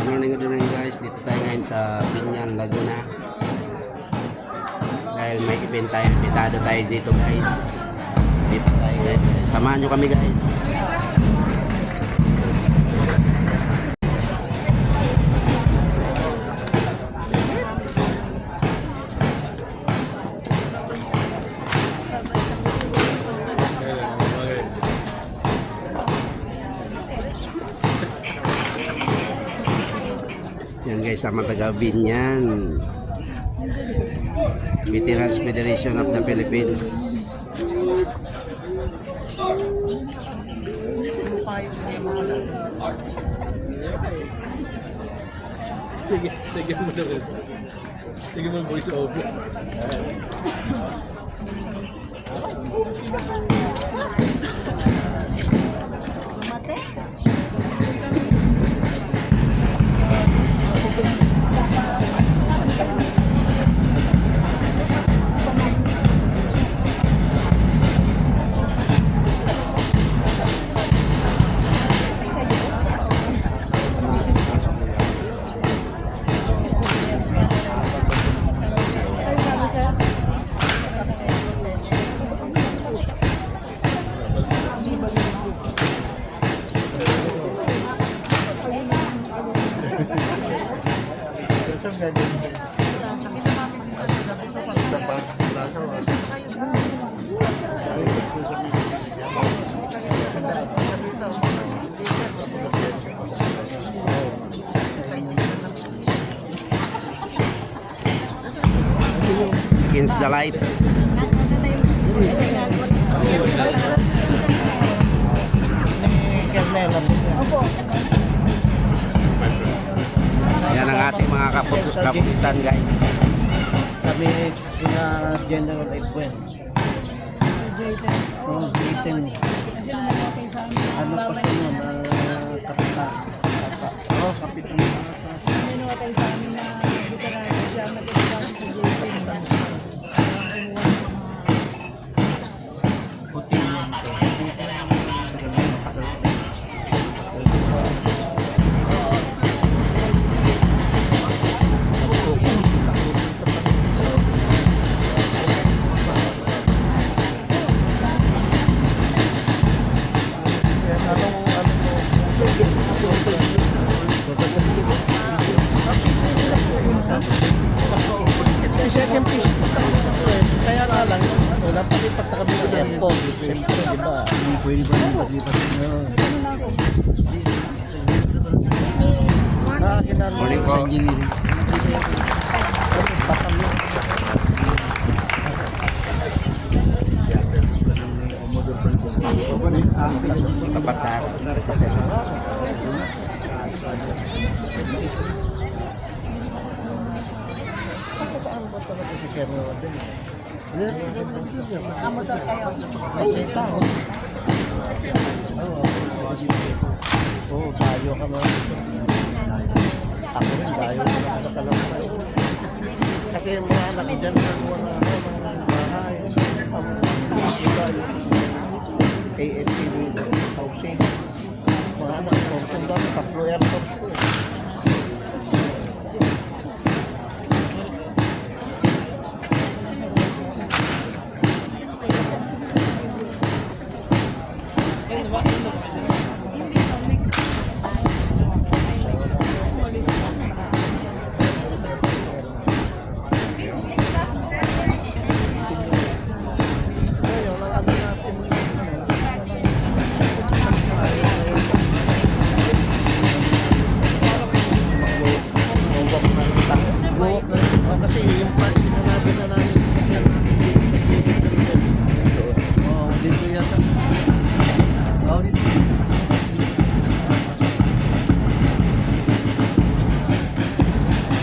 good morning guys. Dito tayo ngayon sa Binyan, Laguna. Dahil may event tayo, invitado tayo dito guys. Dito tayo guys. Samahan nyo kami guys. Yan guys, sama taga Binyan, Veterans Federation of the Philippines. Sige mo na rin. Sige mo voice over. Against the light. Yan ang ating mga kapulisan guys. Kami na General Edwin. Oh, Nathan. Ano pa siya nun? Kapitan. Oh, kapitan. Namatay sa amin na veteran siya nag-exam sa JP. Puti yun. Kaya nga lang, napalipat na kami sa airport. Siyempre, di ba? Hindi pwede ba lipat-lipat nyo? Morning po. Tapat sa akin. Saan ba talaga si Colonel Rodel? Motor kayo. Kasi tao. Oo, tayo ka mo. Ako rin, tayo ka sa Kalambay. Kasi yung mga anak dyan, nagawa na mga bahay. KNTV, housing. Mga anak, housing doon, tatlo air force ko. Kasi yung part sinasabi na namin dito yata. Oh, dito.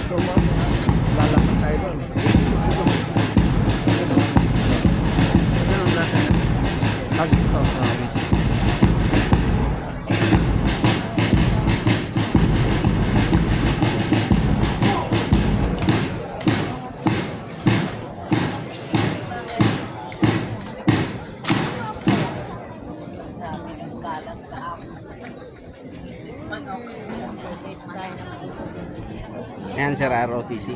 So, lalakad tayo doon. Ano natin? Ito. Ayan, sir, ROTC.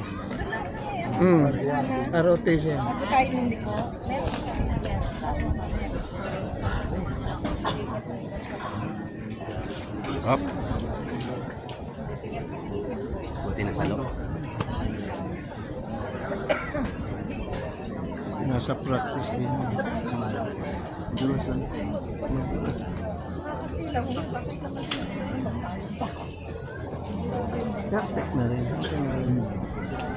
Rotation. Kahit hindi ko. Hop. Buti na sa loob. Nasa practice din. Kasi lang kung bakit naman Practice na rin.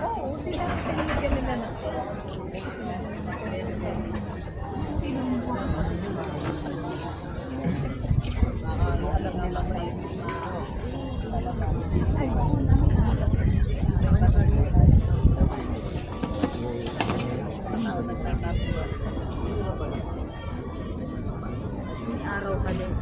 oo, hindi na pinagyan nila na. Alam nila may araw ka din.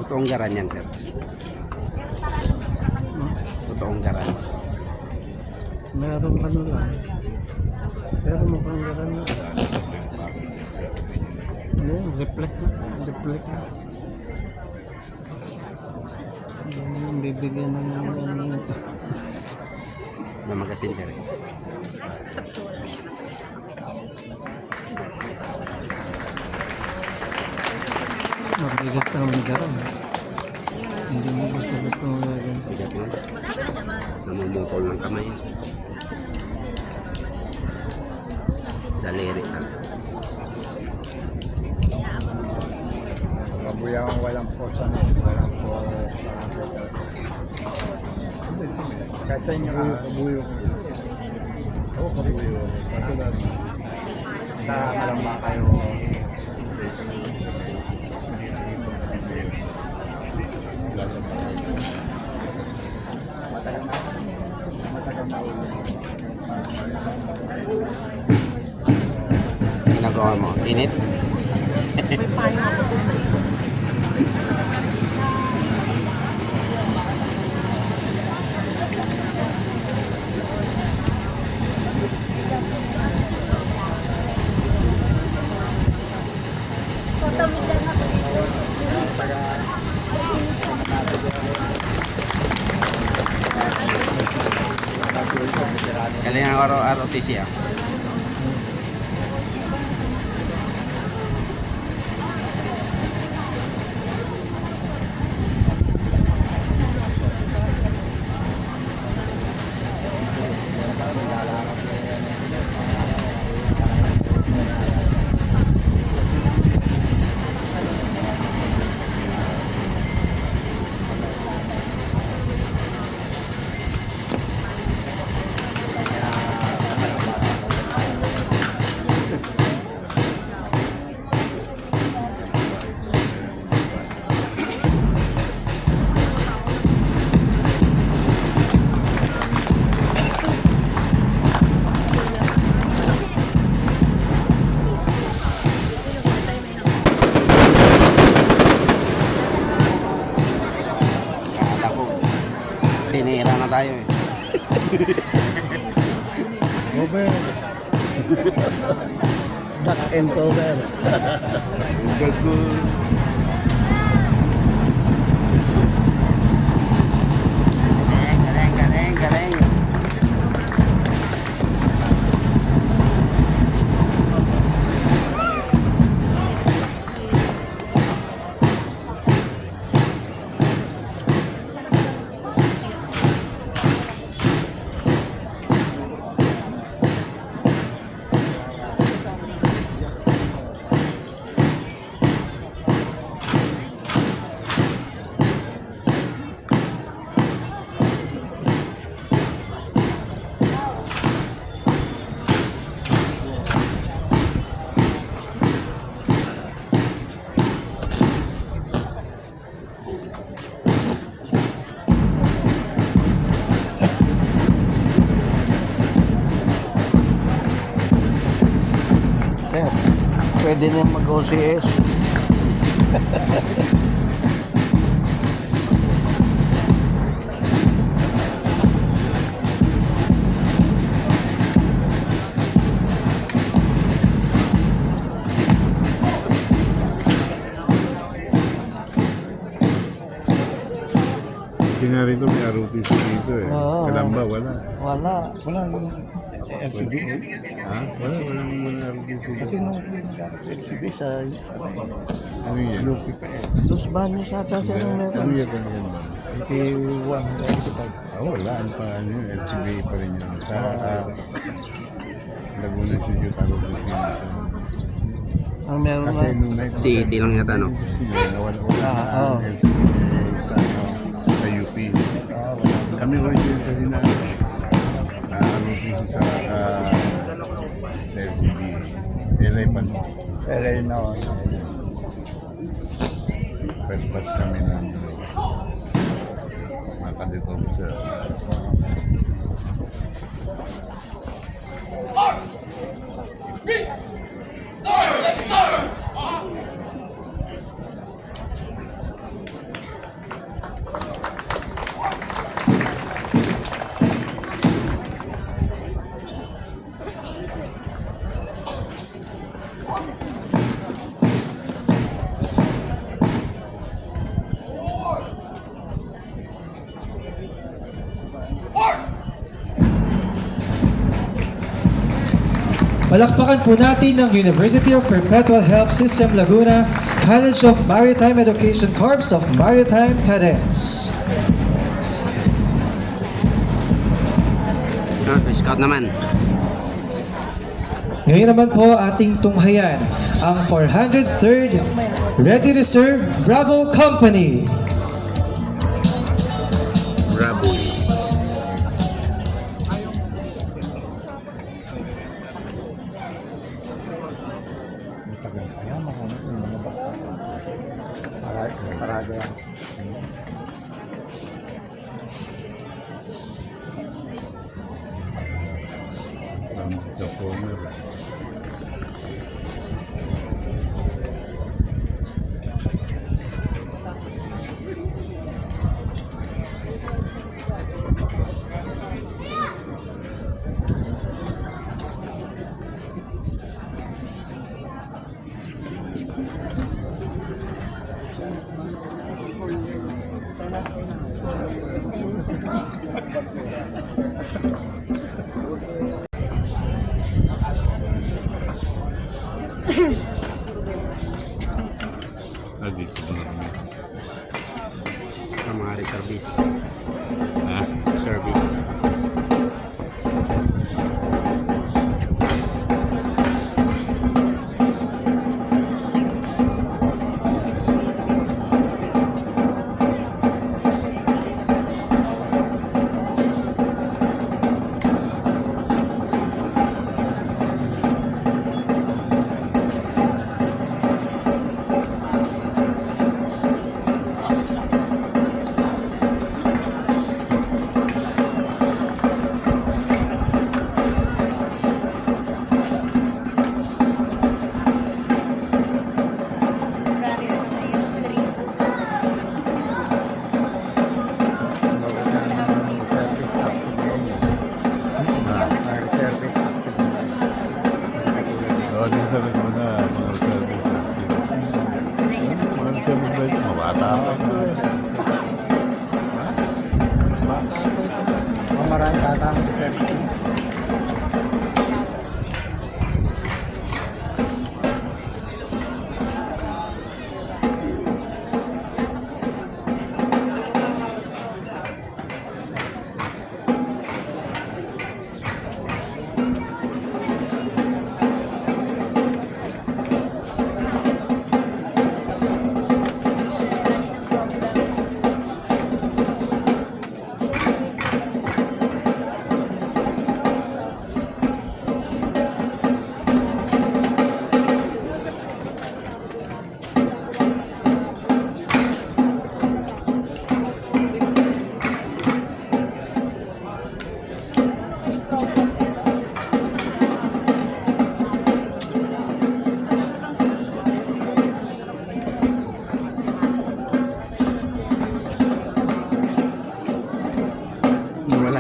Totoong garan yan, sir. Totoong garan. Meron ano lang. Pero mukhang garan na. Ano, reflect na. Reflect na. Yung bibigyan ng ano. Na magasin, sir. Mabigat ang garan. Hindi mo gusto-gusto mo gagawin. Bigat mo. Namumukol ng kamay. Daliri lang. Kabuyang walang posa. Walang posa. Kasi yung kabuyo. Oo, kabuyo. Saka lang ba kayo? Ginagawa mo. Init. Galing ang ROTC ah. Kala ko, tinira na tayo eh. Over. Back and cover. Gago. Galing, galing, galing. Pwede na mag-OCS. Kasi nga rito may ROTC dito eh. Oo. Kalamba, wala. Wala. Walang LCD. Ha? Wala, wala ROTC. Kasi nung dapat sa LCD sa Ano yan? UP pa eh. Los Baños ata siya ng Ano meron. yan? Ano yan? LT1, LT5. Wala. Ano pa ano yun? LCBA pa rin yun. Sa Laguna Institute ROTC dito. Ang meron Kasi nga. nung night CET lang yata, no? Nawala Oo. ang LCBA sa UP. Kami ko yun kasi na ROTC sa LCBA. LA pa no? LA na ako. First batch kami ng mga cadet officer. Palakpakan po natin ng University of Perpetual Health System Laguna, College of Maritime Education Corps of Maritime Cadets. Scout naman. Ngayon naman po ating tunghayan ang 403rd Ready Reserve Bravo Company. Bravo. Parada yan. Sa former. Dito pa kami. Ang mga reservist. Ha? Service. Oo, din sa Laguna, mga service. Mga service, mabata pa ito eh. Maraming tatama sa service.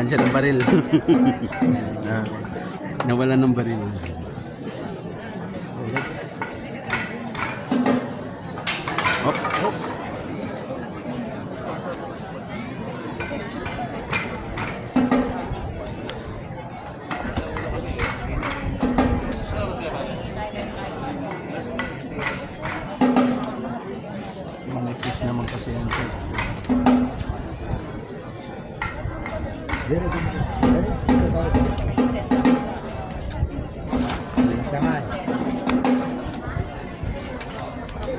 Nawalan siya ng baril. Nawalan ng baril. Hop, hop. Manipis naman kasi yan.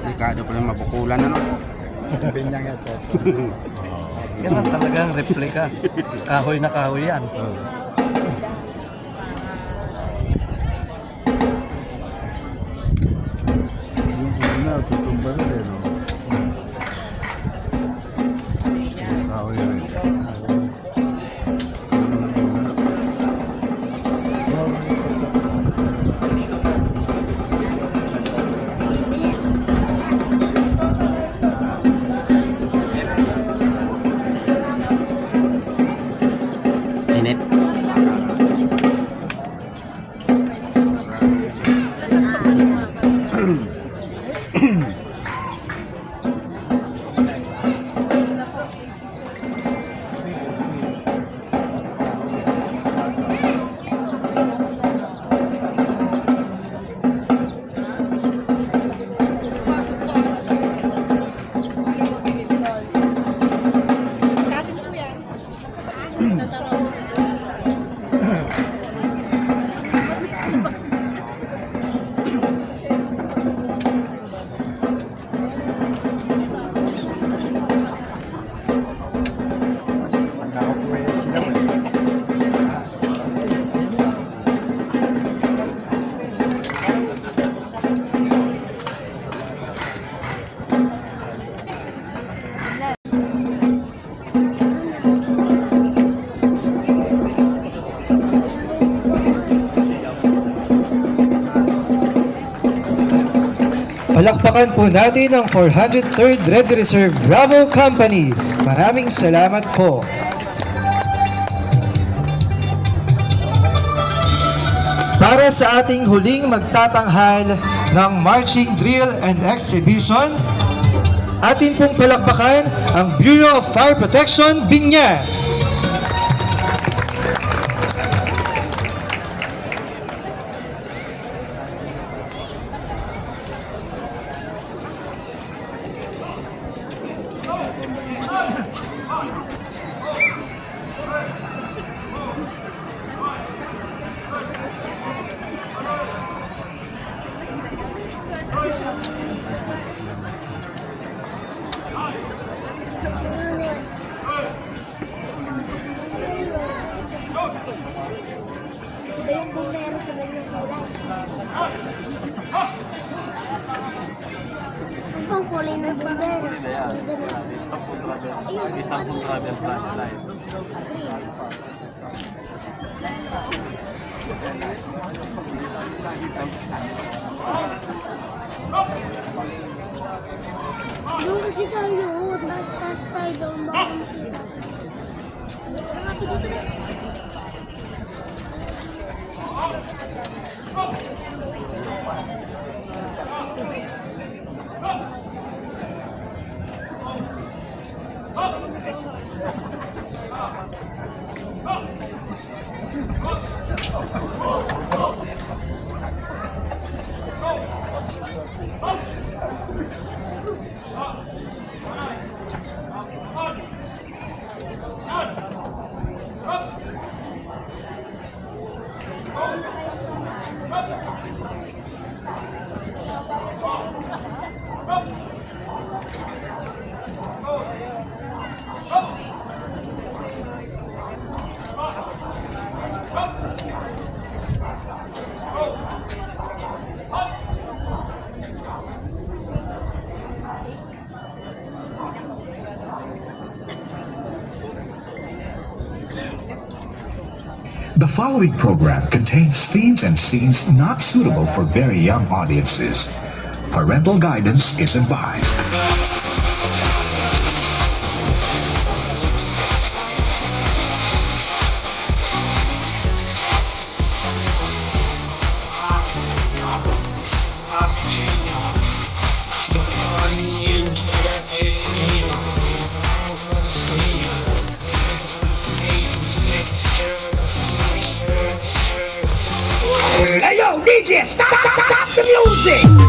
Delikado pala mabukulan, ano? Yan ang talagang replika. Kahoy na kahoy yan. Yung una, tutumba rin eh, no? Kahoy rin. Init. Palakpakan po natin ang 403rd Red Reserve Bravo Company. Maraming salamat po. Para sa ating huling magtatanghal ng marching drill and exhibition, atin pong palakpakan ang Bureau of Fire Protection, Binyan. Ang kulay ng bumbero. Isang travel flashlight. Doon kasi tayo. Taas tayo doon. Baka makita. Nakapit dito na. The following program contains themes and scenes not suitable for very young audiences. Parental guidance is advised. DJ, stop the music!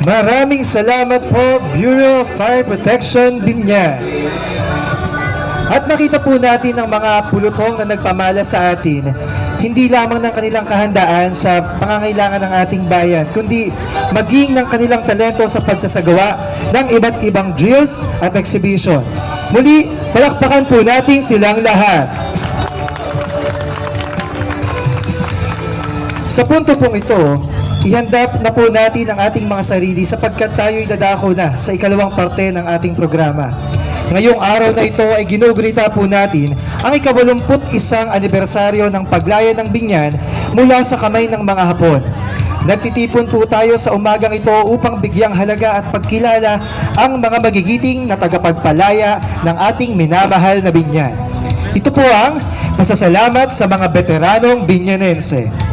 Maraming salamat po, Bureau of Fire Protection, Binyan. At nakita po natin ang mga pulutong na nagpamala sa atin, hindi lamang ng kanilang kahandaan sa pangangailangan ng ating bayan, kundi maging ng kanilang talento sa pagsasagawa ng iba't ibang drills at exhibition. Muli, palakpakan po natin silang lahat. Sa punto pong ito, ihanda na po natin ang ating mga sarili sapagkat tayo'y dadako na sa ikalawang parte ng ating programa. Ngayong araw na ito ay ginugunita po natin ang ika-81 anibersaryo ng paglaya ng Binyan mula sa kamay ng mga Hapon. Nagtitipon po tayo sa umagang ito upang bigyang halaga at pagkilala ang mga magigiting na tagapagpalaya ng ating minamahal na Binyan. Ito po ang pasasalamat sa mga veteranong Binyanense.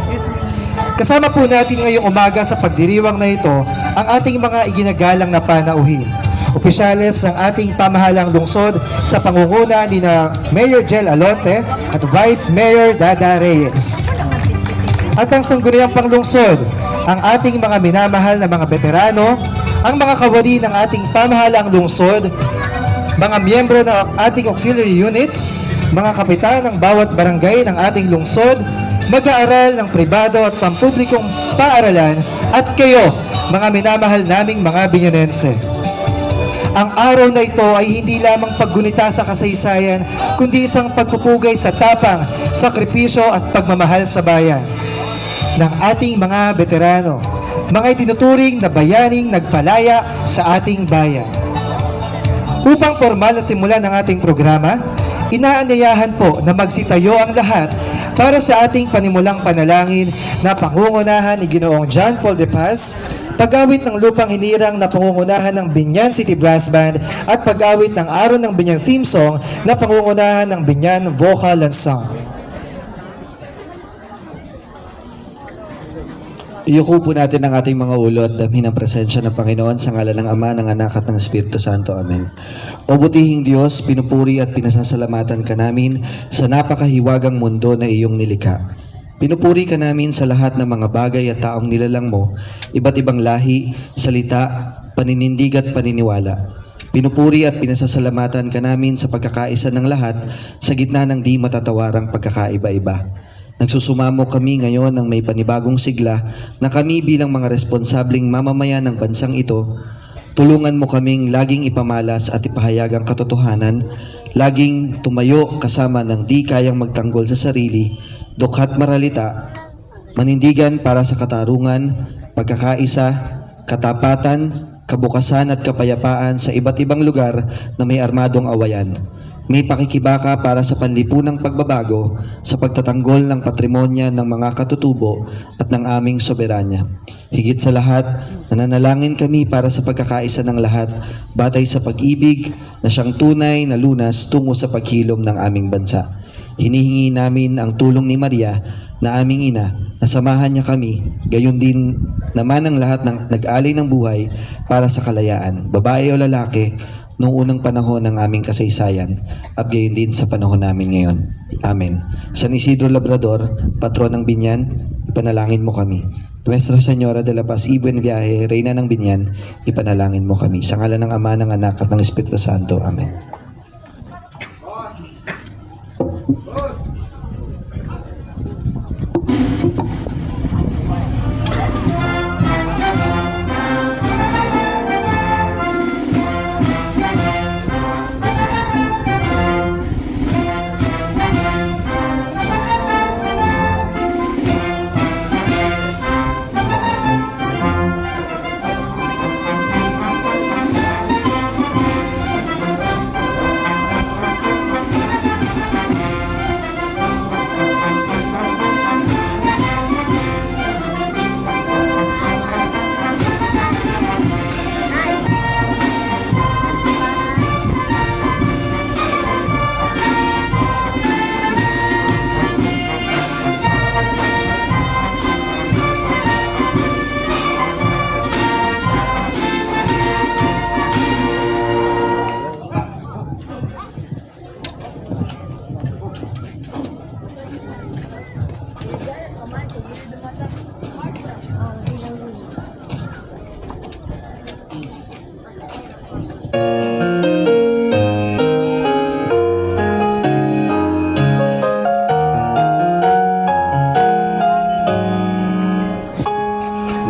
Kasama po natin ngayong umaga sa pagdiriwang na ito ang ating mga iginagalang na panauhin. Opisyales ng ating pamahalang lungsod sa pangunguna ni na Mayor Jel Alonte at Vice Mayor Dada Reyes. At ang sangguniang panglungsod, ang ating mga minamahal na mga veterano, ang mga kawani ng ating pamahalang lungsod, mga miyembro ng ating auxiliary units, mga kapitan ng bawat barangay ng ating lungsod, mag-aaral ng pribado at pampublikong paaralan, at kayo, mga minamahal naming mga Binyanense. Ang araw na ito ay hindi lamang paggunita sa kasaysayan, kundi isang pagpupugay sa tapang, sakripisyo at pagmamahal sa bayan ng ating mga veterano, mga itinuturing na bayaning nagpalaya sa ating bayan. Upang formal na simulan ng ating programa, inaanyayahan po na magsitayo ang lahat para sa ating panimulang panalangin na pangungunahan ni Ginoong John Paul de Paz, pag-awit ng lupang hinirang na pangungunahan ng Binyan City Brass Band at pag-awit ng Araw ng Binyan theme song na pangungunahan ng Binyan Vocal and Song. Iyuko po natin ang ating mga ulo at damhin ang presensya ng Panginoon sa ngalan ng Ama, ng Anak at ng Espiritu Santo. Amen. O butihing Diyos, pinupuri at pinasasalamatan ka namin sa napakahiwagang mundo na iyong nilikha. Pinupuri ka namin sa lahat ng mga bagay at taong nilalang mo, iba't ibang lahi, salita, paninindig at paniniwala. Pinupuri at pinasasalamatan ka namin sa pagkakaisa ng lahat sa gitna ng di matatawarang pagkakaiba-iba. Nagsusumamo kami ngayon ng may panibagong sigla na kami bilang mga responsabling mamamayan ng bansang ito, tulungan mo kaming laging ipamalas at ipahayag ang katotohanan, laging tumayo kasama ng di kayang magtanggol sa sarili, dukhat maralita, manindigan para sa katarungan, pagkakaisa, katapatan, kabukasan at kapayapaan sa iba't ibang lugar na may armadong awayan. May pakikibaka para sa panlipunang pagbabago sa pagtatanggol ng patrimonya ng mga katutubo at ng aming soberanya. Higit sa lahat, nananalangin kami para sa pagkakaisa ng lahat batay sa pag-ibig na siyang tunay na lunas tungo sa paghilom ng aming bansa. Hinihingi namin ang tulong ni Maria na aming ina na samahan niya kami, gayon din naman ang lahat ng nag-alay ng buhay para sa kalayaan, babae o lalaki, noong unang panahon ng aming kasaysayan at gayon din sa panahon namin ngayon. Amen. San Isidro Labrador, patron ng Binyan, ipanalangin mo kami. Nuestra Señora de la Paz y Buen Viaje, Reyna ng Binyan, ipanalangin mo kami. Sa ngalan ng Ama, ng Anak at ng Espiritu Santo. Amen.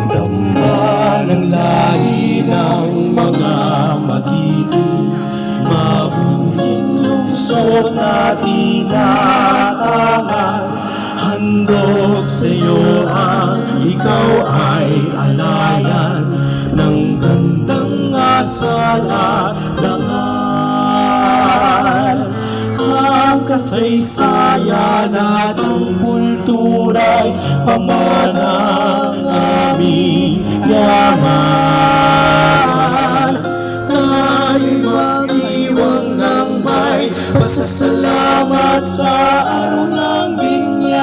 Damba ng lahi ng mga mag-ibig, mabuting lungsod na tinatangan. Handog sa'yo ang ikaw ay alayan ng gandang asal at dangal. Ang kasaysayan at ang kultura'y pamana aming yaman. Tayo'y mag-iwang ng may pasasalamat sa araw ng Binyan.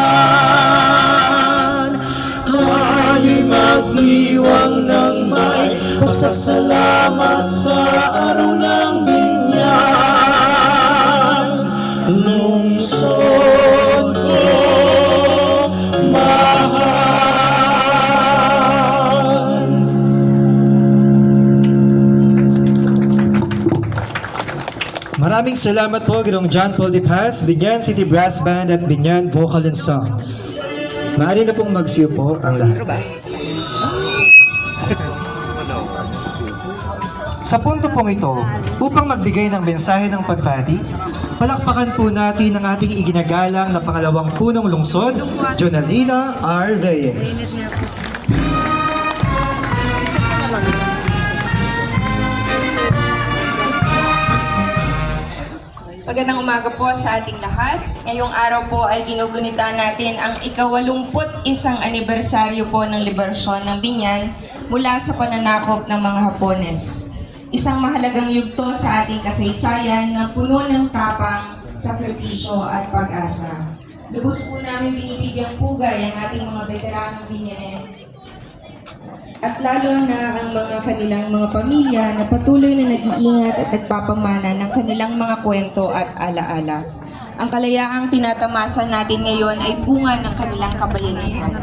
Tayo'y mag-iwang ng may pasasalamat sa araw ng Binyan. Lungsod ko mahal. Maraming salamat po, Ginoong John Paul de Paz, Binyan City Brass Band at Binyan Vocal and Song. Maaari na pong magsiyo po ang lahat. Sa punto pong ito, upang magbigay ng mensahe ng pagpati, palakpakan po natin ang ating iginagalang na pangalawang punong lungsod, Jonalina R. Reyes. Magandang umaga po sa ating lahat. Ngayong araw po ay ginugunita natin ang ika-81 anibersaryo po ng liberasyon ng Binyan mula sa pananakop ng mga Hapones. Isang mahalagang yugto sa ating kasaysayan na puno ng tapang, sakripisyo at pag-asa. Lubos po namin binibigyang pugay ang ating mga veteranong Binyanen at lalo na ang mga kanilang mga pamilya na patuloy na nag-iingat at nagpapamana ng kanilang mga kwento at alaala. Ang kalayaang tinatamasa natin ngayon ay bunga ng kanilang kabayanihan.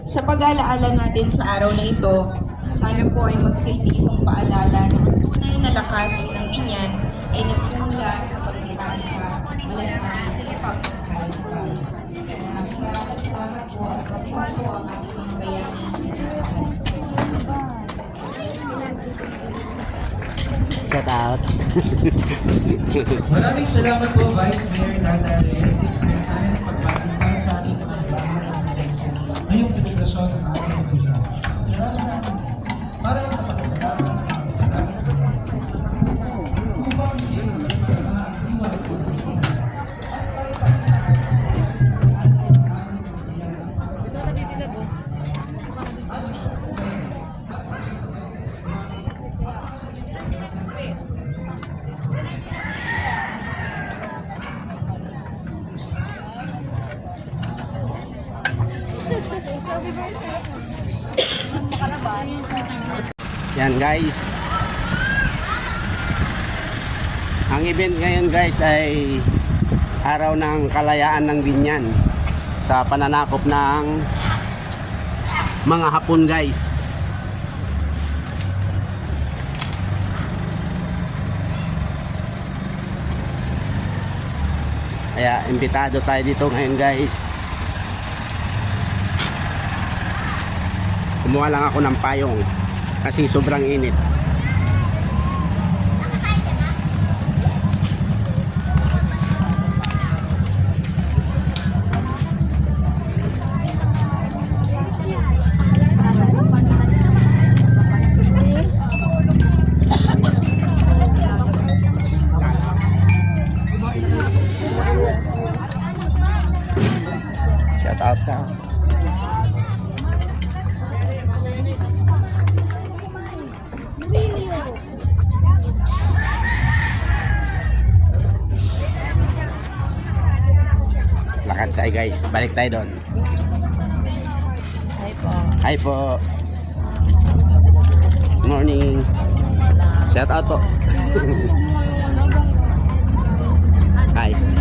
Sa pag-alaala natin sa araw na ito, sana po ay magsilbi itong paalala na ang tunay na lakas ng Binyan ay nagmumula sa pagkakasa, malasang, pagkakasabay. Maraming salamat po at patuwa po ang ating mga bayani. Shout out. Maraming salamat po, Vice Mayor Nana Reyes. Sana pagpapit para sa ating mga ngayong selebrasyon ng ating pamilya. Para sa pasasalamat sa mga upang iwan po. Yan guys. Ang event ngayon guys ay araw ng kalayaan ng Binyan sa pananakop ng mga Hapon guys. Kaya imbitado tayo dito ngayon guys. Kumuha lang ako ng payong kasi sobrang init. Shout out ka. Lakad tayo guys, balik tayo doon. Hi po. Hi po. Morning. Shout out po. Hi.